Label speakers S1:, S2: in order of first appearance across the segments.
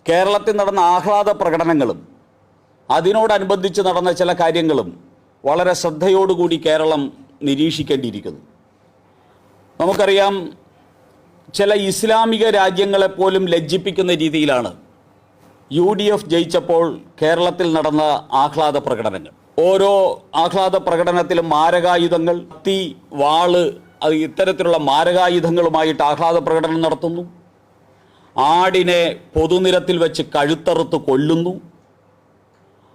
S1: കേരളത്തിൽ നടന്ന ആഹ്ലാദ പ്രകടനങ്ങളും അതിനോടനുബന്ധിച്ച് നടന്ന ചില കാര്യങ്ങളും വളരെ ശ്രദ്ധയോടുകൂടി കേരളം നിരീക്ഷിക്കേണ്ടിയിരിക്കുന്നു. നമുക്കറിയാം, ചില ഇസ്ലാമിക രാജ്യങ്ങളെപ്പോലും ലജ്ജിപ്പിക്കുന്ന രീതിയിലാണ് UDF ജയിച്ചപ്പോൾ കേരളത്തിൽ നടന്ന ആഹ്ലാദ പ്രകടനങ്ങൾ. ഓരോ ആഹ്ലാദ പ്രകടനത്തിലും മാരകായുധങ്ങൾ, കത്തി, വാള്, ഇത്തരത്തിലുള്ള മാരകായുധങ്ങളുമായിട്ട് ആഹ്ലാദ പ്രകടനം നടത്തുന്നു. ആടിനെ പൊതുനിരത്തിൽ വെച്ച് കഴുത്തറുത്ത് കൊല്ലുന്നു.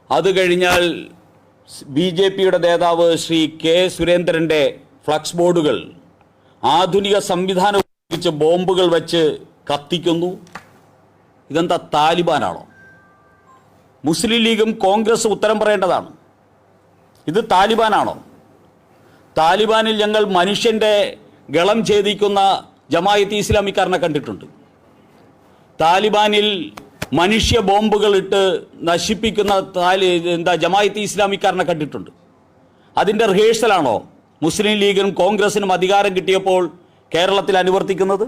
S1: അത് കഴിഞ്ഞാൽ BJPയുടെ നേതാവ് ശ്രീ K. സുരേന്ദ്രൻ്റെ ഫ്ലക്സ് ബോർഡുകൾ ആധുനിക സംവിധാനം ഉപയോഗിച്ച് ബോംബുകൾ വെച്ച് കത്തിക്കുന്നു. ഇതെന്താ, താലിബാനാണോ? മുസ്ലിം ലീഗും കോൺഗ്രസും ഉത്തരം പറയേണ്ടതാണ്. ഇത് താലിബാനാണോ? താലിബാനിൽ ഞങ്ങൾ മനുഷ്യൻ്റെ ഗളം ഛേദിക്കുന്ന ജമായത്ത് ഇസ്ലാമിക്കാരനെ കണ്ടിട്ടുണ്ട്. താലിബാനിൽ മനുഷ്യ ബോംബുകൾ ഇട്ട് നശിപ്പിക്കുന്ന ജമായത്ത് ഇസ്ലാമിക്കാരനെ കണ്ടിട്ടുണ്ട്. അതിൻ്റെ റിഹേഴ്സലാണോ മുസ്ലിം ലീഗിനും കോൺഗ്രസിനും അധികാരം കിട്ടിയപ്പോൾ കേരളത്തിൽ അനുവർത്തിക്കുന്നത്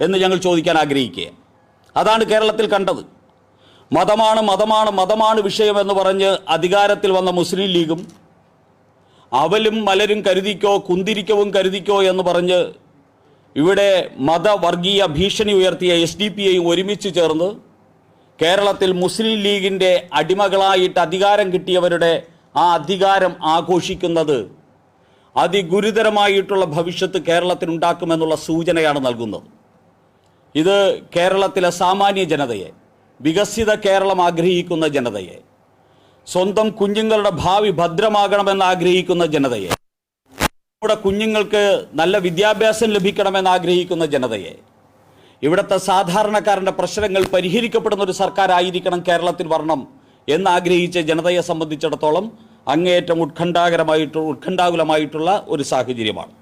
S1: എന്ന് ഞങ്ങൾ ചോദിക്കാൻ ആഗ്രഹിക്കുക. അതാണ് കേരളത്തിൽ കണ്ടത്. മതമാണ് മതമാണ് മതമാണ് വിഷയമെന്ന് പറഞ്ഞ് അധികാരത്തിൽ വന്ന മുസ്ലിം ലീഗും അവലും മലരും കരുതിക്കോ കുന്തിരിക്കവും കരുതിക്കോ എന്ന് പറഞ്ഞ് ഇവിടെ മതവർഗീയ ഭീഷണി ഉയർത്തിയ SDPIയും ഒരുമിച്ച് ചേർന്ന് കേരളത്തിൽ മുസ്ലിം ലീഗിൻ്റെ അടിമകളായിട്ട് അധികാരം കിട്ടിയവരുടെ ആ അധികാരം ആഘോഷിക്കുന്നത് അതിഗുരുതരമായിട്ടുള്ള ഭവിഷ്യത്ത് കേരളത്തിനുണ്ടാക്കുമെന്നുള്ള സൂചനയാണ് നൽകുന്നത്. ഇത് കേരളത്തിലെ സാമാന്യ ജനതയെ, വികസിത കേരളം ആഗ്രഹിക്കുന്ന ജനതയെ, സ്വന്തം കുഞ്ഞുങ്ങളുടെ ഭാവി ഭദ്രമാകണമെന്ന് ആഗ്രഹിക്കുന്ന ജനതയെ, നമ്മുടെ കുഞ്ഞുങ്ങൾക്ക് നല്ല വിദ്യാഭ്യാസം ലഭിക്കണമെന്ന് ആഗ്രഹിക്കുന്ന ജനതയെ, ഇവിടുത്തെ സാധാരണക്കാരൻ്റെ പ്രശ്നങ്ങൾ പരിഹരിക്കപ്പെടുന്ന ഒരു സർക്കാരായിരിക്കണം കേരളത്തിൽ വരണം എന്നാഗ്രഹിച്ച ജനതയെ സംബന്ധിച്ചിടത്തോളം അങ്ങേയറ്റം ഉത്കണ്ഠാകുലമായിട്ടുള്ള ഒരു സാഹചര്യമാണ്.